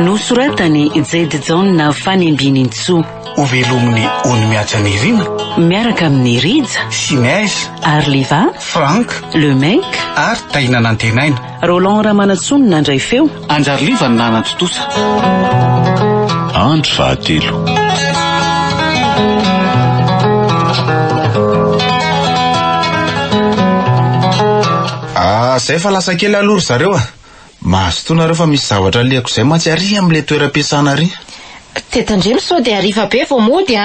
Nosoratany Jed John Fanembinintsoa ho velominy ony miatra ny rina miaraka amin'ny Rija sy Niaiza Arliva Frank Le Mec ary Taina Nantenaina. Roland Ramanatsony nandray feo, Anjarliva ny nanatotosa. Andro fahatelo. Zay fa lasa kely alory zareo mahazotoanareo fa misy zavatra liako zay mantsy ary am'le toeram-piasana ary. Tetandremo sao de ariva be vao mody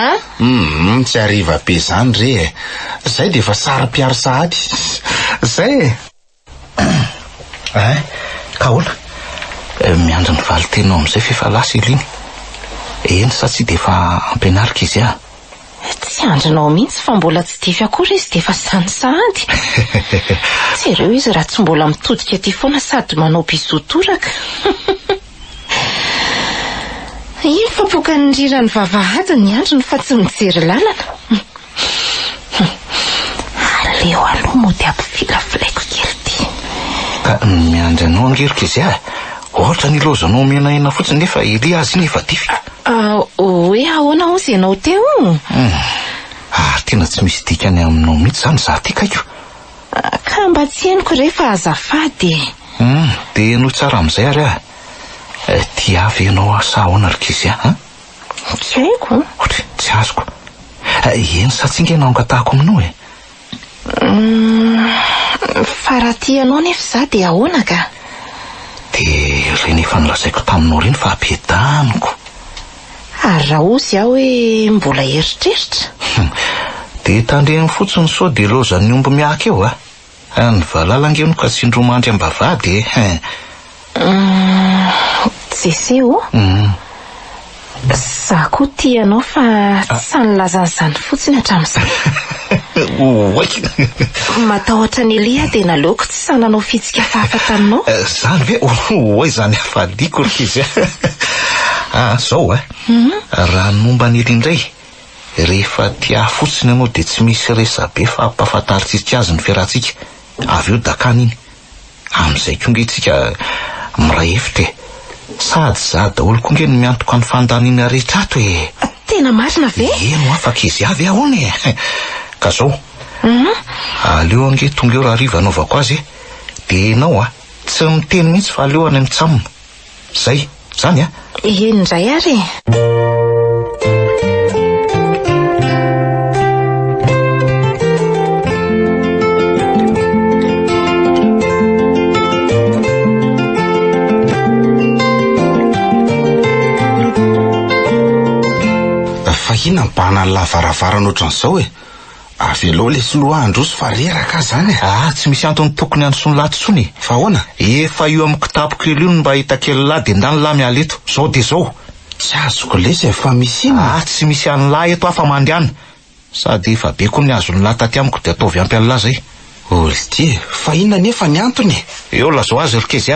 tsy ariva be zany re. Zay de fa sara piaro sahady. Zay Kaola miandry ny valy tena am'izay fefalasa iliny. Eny sa tsy de fa ampianarika izy Tsy andrinao mihitsy fa mbola tsy tify akory izy de fa sanisahady. Tsy ireo izy raha tsy mbola mitodika ty foana sady manao bisotoraka. Iny fapoka ny rira ny vavahady ny androny fa tsy mijery lalana. Aleo aloha mo de ampifilafilaiko kely ty. Ka miandry anao angerika izy ohatra ny lozanao menaina fotsiny nefa ili azy ny efa tify. Hoe ahoana hozy ianao teo? Tena tsy misy dikany aminao mihitsy zany za ty kaiko. Ka mba tsy henoko rehefa azafady. De noho tsara am'izay ary ty avy ianao asa ahoana rikizy Tsy haiko. Tsy azoko. Eny sa tsy ingena angatahako aminao Fa raha ty ianao nefa za de ahoana ka? De reny efa nilazaiko taminao reny fa ampiadaniko. Ary raha ozy aho hoe mbola eritreritra. De tandreny fotsiny sao de lozan'ny omby miaka eo ny valalangeno ka sindromandry ambavady Tseseo za koa ty ianao fa sanylazan'izany fotsiny hatramin'izany. Matahotra ny Elia de naleoko tsy sananao fitsika fahafa taminao. Zany ve oy zany afadiko rikizy zao raha nomba ny Elia indray rehefa tia fotsiny anao de tsy misy resabe fa ampahafantaritsika azy ny fiarahantsika avy eo dakany iny am'izay konge tsika miray hevitra sady za daholo konge ny miantoka ny fandaniana rehetra ato Tena marina ve? Eno afaka izy avy ahoana ka zao aleo ange tonga eo raha riva anaovako azy de enao tsy miteny mihitsy fa aleo any mitsamina zay zany Indray ary Fahina mbana ny lavaravara ohatran'izao avy aloha le soloa androso fa reraka zany tsy misy antony tokony androso ny latsony fa ahoana efa io amin'ny kitapo kely io mba hita kely lahy de ndany lahy mialeto zao de zao tsy azoko lesy fa misy ina tsy misy any lahy eto afa mandriana sady efa be koa ny azo ny lahy taty amiko de ataovy ampy any lahy zay olty fa inona nefa ny antony eo lazao azy rikizy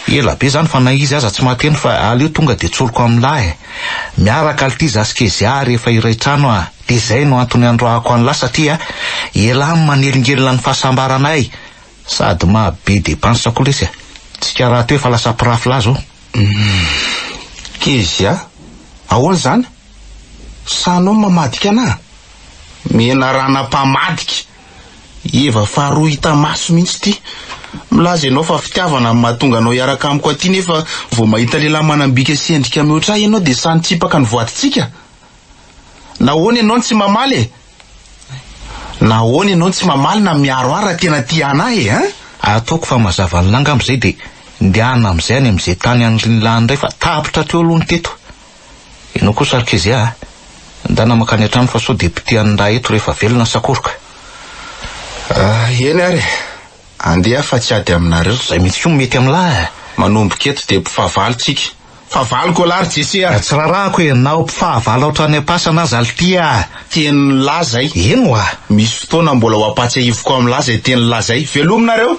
ela be zany fa na izy aza tsy mateny fa aleo tonga de tsoloko amin'ny lahy miaraka alty zaskezi rehefa iray trano de zay no antony androahako any lahy satria ela manelingelina ny fahasambaranay sady mahabe depansa koa lesy tsika raha teo efa lasa pirafy lahy zao kizy ahoana zany sanao mamadika ana menarana-pamadika eva faharoa hita maso mihitsy ty milaza ianao fa fitiavana mahatonga anao iaraka amiko aty nefa vao mahita lehilahy manambika sy endrika mihoatra ianao de sany tsipaka ny voatitsika nahoana ianao tsy mamaly nahoana ianao tsy mamaly na miaroara tena tianahy ataoko fa mazava ny langa am'izay de ndiana am'izay any am'izay tany an'iriny lahy indray fa tapitra teo aloha ny teto ianao koa sarkizy ndana makany atrano fa sao de pitian'ny raha eto rehefa velona sakoroka eny ary andeha fa tsy ady aminareo zay mihitsy koa mety amin'lahy manomboka eto de mpifavaly tsika favaliko lary jesi tsy rarahako nao mpifavaly ohatrany apasana azy alty teny lahy zay eno misy fotoana mbola ho apatsy ivoko amin'ny lahy zay teny lahy zay velominareo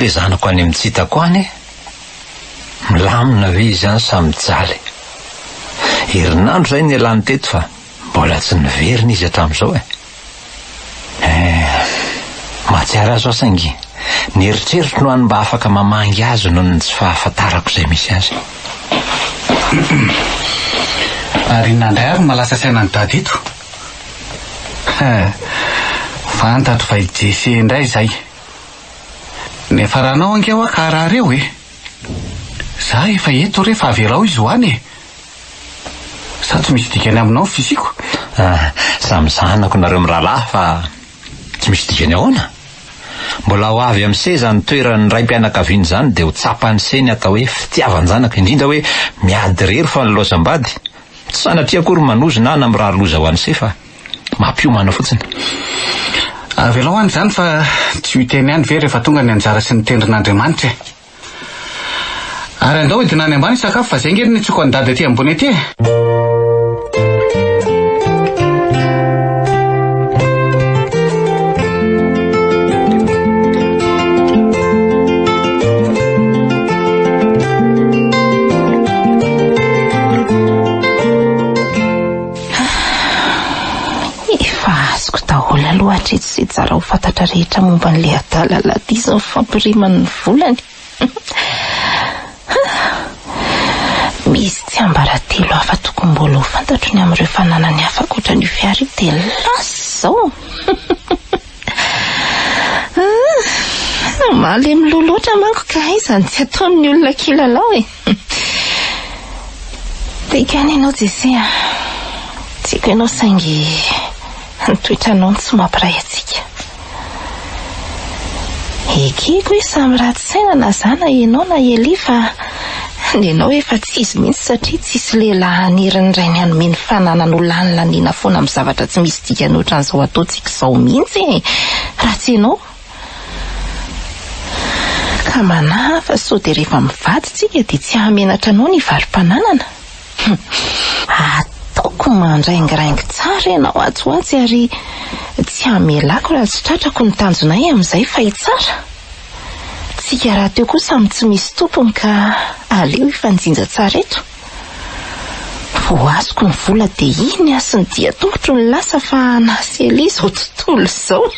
le zanako any amin'ny tsitako any milamina ve izy any samy jaly. Herinandro zay nialany teto fa mbola tsy niverina izy hatramin'izao mahatsiaro azo asaingy nieritreritra no any mba afaka mamangy azy noho ny tsy fahafantarako izay misy azy. Ary nandray ary malasa saina ny dady eto. Fantatro fa ijese indray zay. Nefa ranao angeo akarareo za efa eto rehefa avelao izy hoany sa tsy misy dikany aminao ny fisiko. Samy zanako nareo mirahalahy fa tsy misy dikany ahoana. Mbola ho avy amin'ny seza ny toeran'ny raim-pianakaviany zany dia ho tsapany seny atao hoe fitiavan-janaka, indrindra hoe miady rery fa ny loasam-bady. Tsy sanatria akory manozina na amin'ny raha loza ho an'se fa mampiomana fotsiny. Avelao any zany fa tsy hiteny any ve rehefa tonga ny anjara sy ny tendrin'Andriamanitra. Ary andao edina any ambany sakafo fa zay ngery ny tsoko any dady aty ambony aty. Loatra tsy tsara ho fantatra rehetra momba n'le adalalady izao fampirimany ny volany. Misy tsy ambaratelo hafa tokony mbola ho fantatro ny amin'ireo fananany hafa koatra ny fiara dia lasa zao. Malemy loloatra manko ka izany tsy ataon'ny olona kilalao Tekany ianao Jesea, tsika ianao saingy toetranao tsy mampiray atsika. Ekeko hoe samy ratsy saina na zana ianao na Eli fa nenao efa tsy izy mihitsy satria tsisy lehilahy aniriny ray ny hanome ny fananan'olona any laniana foana amin'ny zavatra tsy misy dikany ohatran'izao ataontsika izao mihitsy ratsy ianao. Ka manahy fa sao dia rehefa mivady tsika dia tsy hamenatra anao ny varim-pananana. Ataoko mandraingirangy tsara ianao atsoatsy ary tsy hamelako raha tsy tratrako ny tanjonay amin'izay fa hitsara. Tsika raha teo kosa samy tsy misy tompony ka aleo ifanjinja tsara eto. Vao azoko ny vola dia iny asy ny dia tongotro ny lasa fa nasy Eli izao tontolo izao.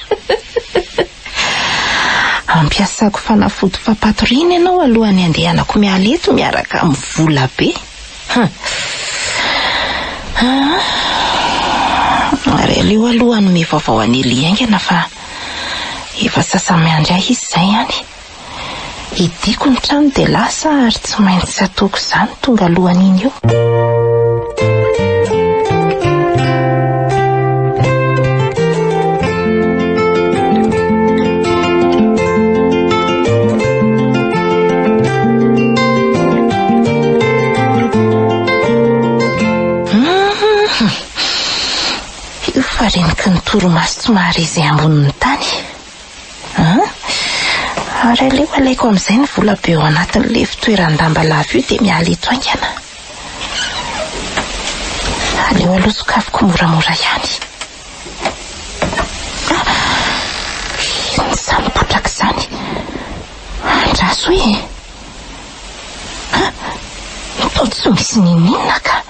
Ampiasako fanafody fampatoriana ianao alohan'ny andehanako miala eto miaraka amin'ny vola be. Ary aleo alohan'ny mivaovao any Eli aingana fa efa sasamiandray izy izay any. Idiko ny trano dia lasa ary tsy maintsy ataoko izany tonga alohan'iny io. Fareniky ny toromaso tsy mahary izay ambonin'ny tany. Ary aleo alaiko amin'izay ny vola be ao anatin'le fitoeran-damba lava io dia miala eto aingana. Aleo aloha sokafiko moramora ihany. Izany potraka izany. Andraso hoe tao tsy misy ninina ka.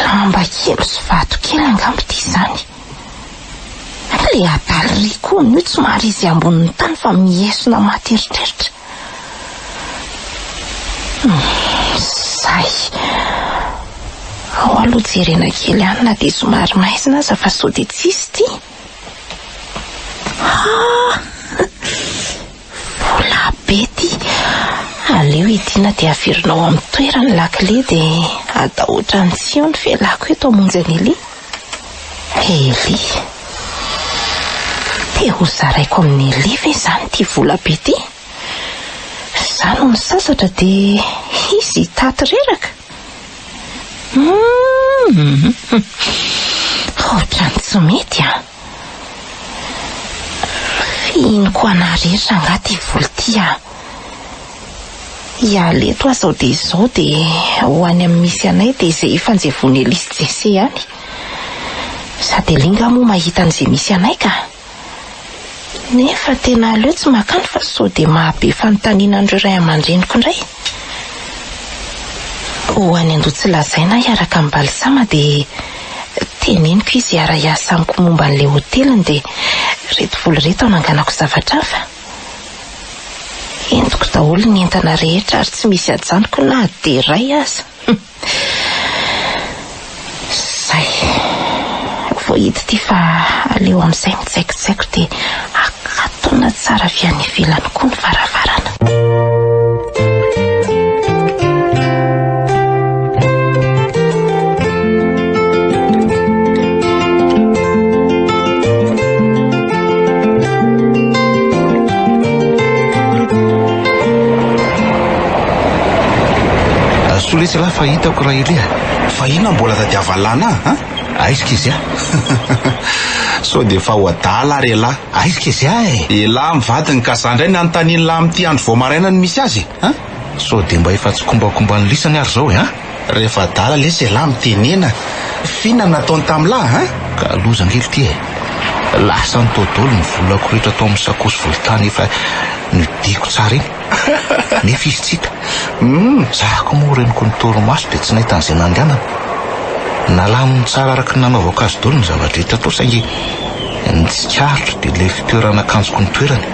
Lamba kely sy vato kely angamba ity izany. Le adaly ry koa ny tsy mahary izy ambonin'ny tany fa miesona maty eritreritra. Zay. Ao aloha jerena kely any na dia somary maizina aza fa sao dia tsisy ity. Vola be ity. Aleo idiana dia averinao amin'ny toerany lakile dia atahotra ny sion ny felako eto amonjy any Eli. Eli. Dia ho zaraiko amin'ny Eli ve izany ity vola be ity? Izany ny sasatra dia izy taty reraka. Ohatrany tsy mety Fihiniko anareritra angaty vola ity Ialeto aho sao dia izao dia ho any amin'ny misy anay dia izay fanjevony Eli sy Jese ihany. Sady linga moa mahita an'izay misy anay ka. nefa tena aleo tsy makany fa sao dia mahabe fanontaniana andreo ray aman-dreniko indray. Ho any andoha tsy lazaina hiaraka amin'ny Balisama dia teneniko izy hiara-hiasa amiko momba an'ilay hoteliny dia reto voly reto ananganako zavatra hafa. Entiko daholo ny entana rehetra ary tsy misy ajanoko na dia ray aza. Zay. Vao hita ity fa aleo amin'izay mitsaikitsaiko dia akatona tsara avy any ivelany koa ny varavarana. Soletsy lahy fa hitako raha ilia. Fa ina mbola tadiavalana Aiska izy so dia fa ho adala re lahy. Aiska izy lahy mivadiny ka zandray ny anontaniany lahy amin'ity andro vao maraina ny misy azy so dia mba efa tsy kombakomba ny lisany ary zao rehefa adala lesy lahy mitenena fina nataony tamin'lahy ka lozangely ty lasa ny todolo ny volako rehetra atao amin'ny sakosy volotany efa nidiko tsara iny nefa izy tsika zahako moa reniko ny torimaso dia tsy nahita an'izay nandehanana nalaminy tsara araka ny nanaovako azy dolo ny zavatra hita atao saingy nitsikarotra dia ilay fitoerana akanjoko ny toerany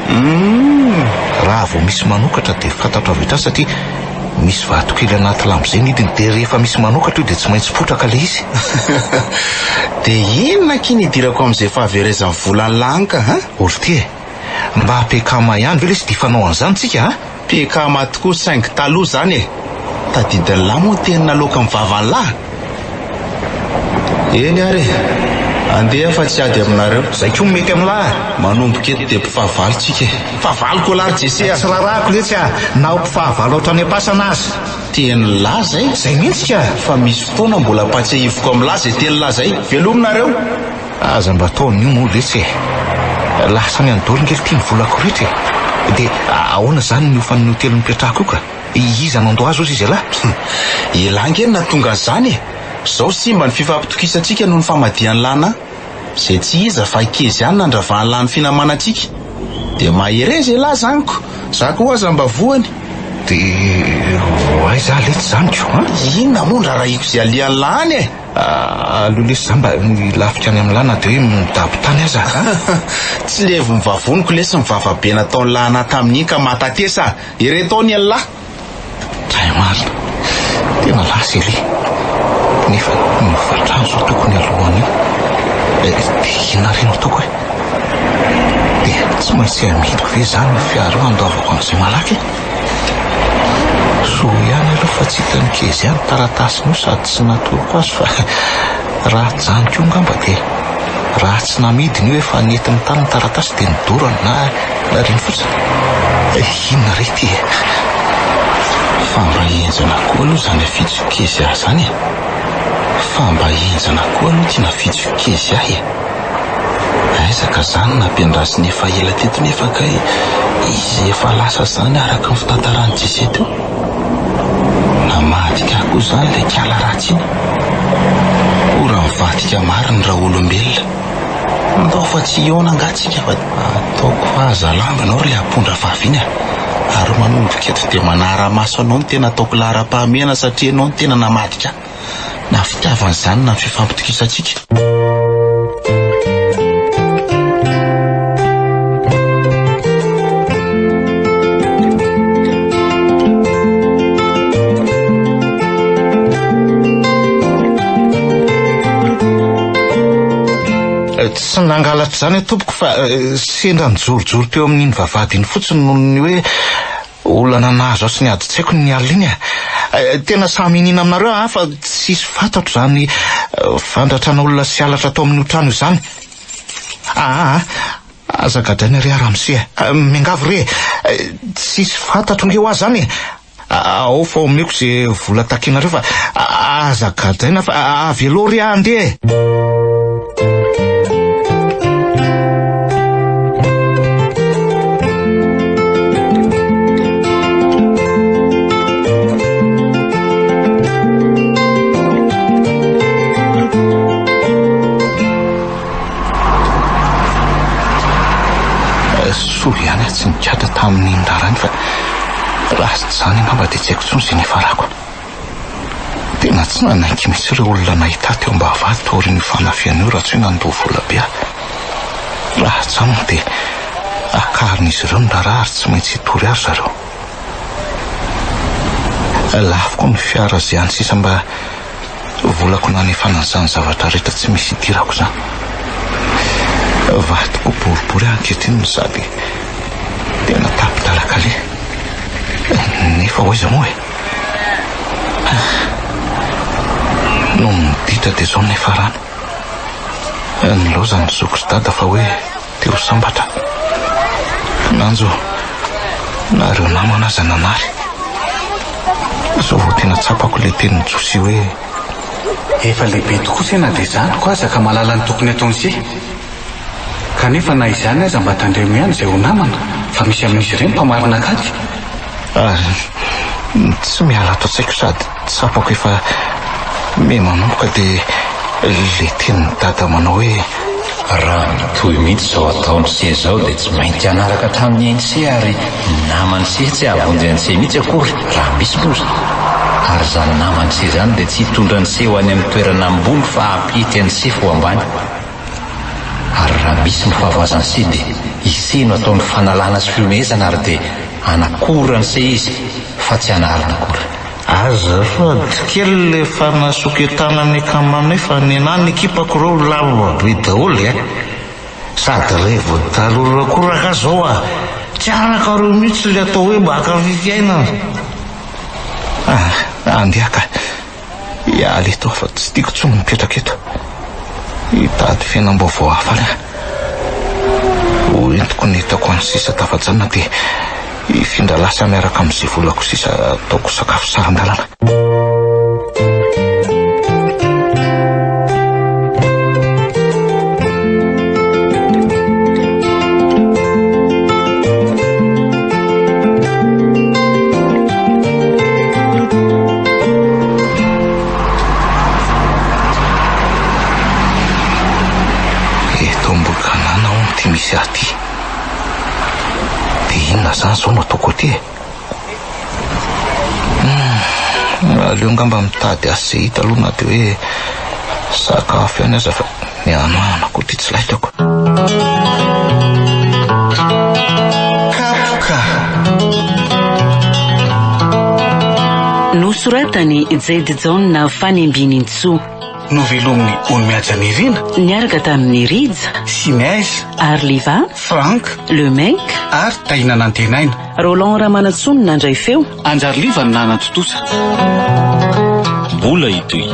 raha vao misy manokatra dia fantatro avy etra satria misy vatokely anaty lambo izay nidiny dia rehefa misy manokatra io dia tsy maintsy potraka ilay izy dia inona kiny idirako amin'izay fahaverezan'ny volany lanka olo ty mba hampekama ihany ve le sy difanao an'izany tsika pekama tokoa saingy taloha zany tadidiny lahy moa teny naloka mivavany lahy eny ary andeha fa tsy ady aminareo zay koa mety amin'lahy manomboka eto dia mpifahavalontsika fahavaloko lary jese tsy rarahako letsy na mpifahavalo ohatrany am-pasana azy teny lahy zay mihitsika fa misy fotoana mbola patsiahivoko amin'ny lahy zay teny lahy zay velominareo aza mba ataony io moa letsy lasa ny andolongely tia mivolako rehetra dia ahoana zany ny ofan'ny hotely mipetrahako io ka iza nando azy ozy izy lahy ilangeny na tonga an'izany zao simba ny fifampitokisantsika noho ny famadian'ny lana zay tsy iza fa ikeza ihany nandravahany lany finamanantsika dia mahere zay lahy zaniko zako ho aza mba voany dia hoay za letsy zaniko inona moa ndrarahiko zay alian'ny lany aloha lesy za mba nilafitra any amin'ny lana dia hoe midabo tany aza tsy levo mivavoniko lesy mivavabe nataon'ny lana tamin'iny ka matatesa iretaony any lahy zay marina tena lasa ery nefa nivatrano zao tokony alohany dia ina reno ataoko dia tsy maintsy amidiko ve zany ny fiaro andoavako an'izay malaky so ihany aloha fa tsy hitany kezy ihany taratasiny io sady tsy natoroko azy fa raha janiko io ngamba dia raha tsy namidiny io efa nentin'ny tany ny taratasy dia nidorany na reny fotsiny inona re ty fa mba enjana koa aloha zany afitsikezy ahy zany fa mba enjana koa aloha tia nafitsikezy ahy aizaka zany nampiandrasiny efa ela teto nefa ka izy efa lasa zany araka ny fitantarany jese teo namadika koa zany ilay kiala ratsy iny ora mivadika mariny raha olombelona ndao fa tsy iona angatsika fa ataoko fahazalamba anao ry ampondra vaviny ary manomboka eto dia manara-maso anao ny tena ataoko lahara-pahamena satria anao ny tena namadika na fitiavan'izany na fifampitokisantsika tsy nangalatra zany atompoko fa sendra nijorojoro teo amin'iny vavadiny fotsiny noho ny hoe olana nahazo aso ny ady tsy haiko ny alina iny tena samy inina aminareo fa tsisy fantatro zany fandratrana olona sy alatra atao amin'ny otrano io zany azagadrainy ary aramse miangavy re tsisy fantatro ngeo azy zany ao fa omeko zay vola takinareo fa azagadraina fa avelory andeha tsy nikata tamin'ny ndarany fa raha tsy zany angamba dia tsy haiko tsony izay nefarako. Tena tsy nanaiky misy ireo olona nahita teo mba havady taoriny fanafiana io raha tsy hoe nandoha vola be aho. Raha tsy amiko dia akarin'izy ireo ny raharaha ary tsy maintsy hitory ary zareo. Lafo koa ny fiara izay any sisa mba volako nanefana an'izany zavatra rehetra tsy misy hidirako izany. Vadiko boribory ankehitriny no sady tena tapitalaka le. Nefa hoaiza moa e? No miditra dia izao nefa rano. Ny loza ny zoko sy dada fa hoe teo sambatra. Nanjo nareo namana aza nanary. Izao vao tena tsapako le tenin'ny Josi hoe efa lehibe tokoa sena dia izany koa azaka malala ny tokony ataon'izay. Kanefa na izany aza mba tandremo ihany izay ho namana fa misy amin'izy ireny mpamarina kady. Tsy miala ato an-tsaiko sady tsapako efa manomboka dia le tenin'ny dada manao hoe raha mitohy mihitsy izao ataony se izao dia tsy mainty hanaraka hatramin'ny NC ary namany se tsy ahavonjy NC mihitsy akory raha misy loza. Ary izany namany se izany dia tsy hitondra ny se ho any amin'ny toerana ambony fa hampity NC fo ambany. Ary raha misy ny fahavazany se dia iseno ataony fanalana sy fiomezana ary dia anakorana ny se izy fa tsy hanarina akory. Azafady kely le fanasoketana ny akamana fa ny anany ekipako reo lava be daholo e. Sady revo talora koraka zao a tsy anaka reo mihitsy le atao hoe mba akafifiaina. Andiaka ialy eto fa tsy tiako tsony mipetraka eto. Hitady fiainam-baovao hafa le. Hoentiko ny hitako any sisa tafajanona dia ifindralasa miaraka amin'izay volako sisa ataoko sakafo saran-dalana. Eto ambokanana ao ty misy aty. Dia inona zany zao no ataoko aty e? Aleo ngamba mitady asa izay hita aloha na dia hoe sakafo ihany aza fa ny anoanako ty tsy laitako. Kapoka nosoratany Jed John Fanimbininitsoa. Novelomin'ny Onimiajanirina Niaraka tamin'ny Rija, Sinaise, Arliva, Frank, Lemek ary Taina Nantenaina. Roland Ramanatsoa nandray feo. Anjariliva ny nanatotosa. Mbola itoy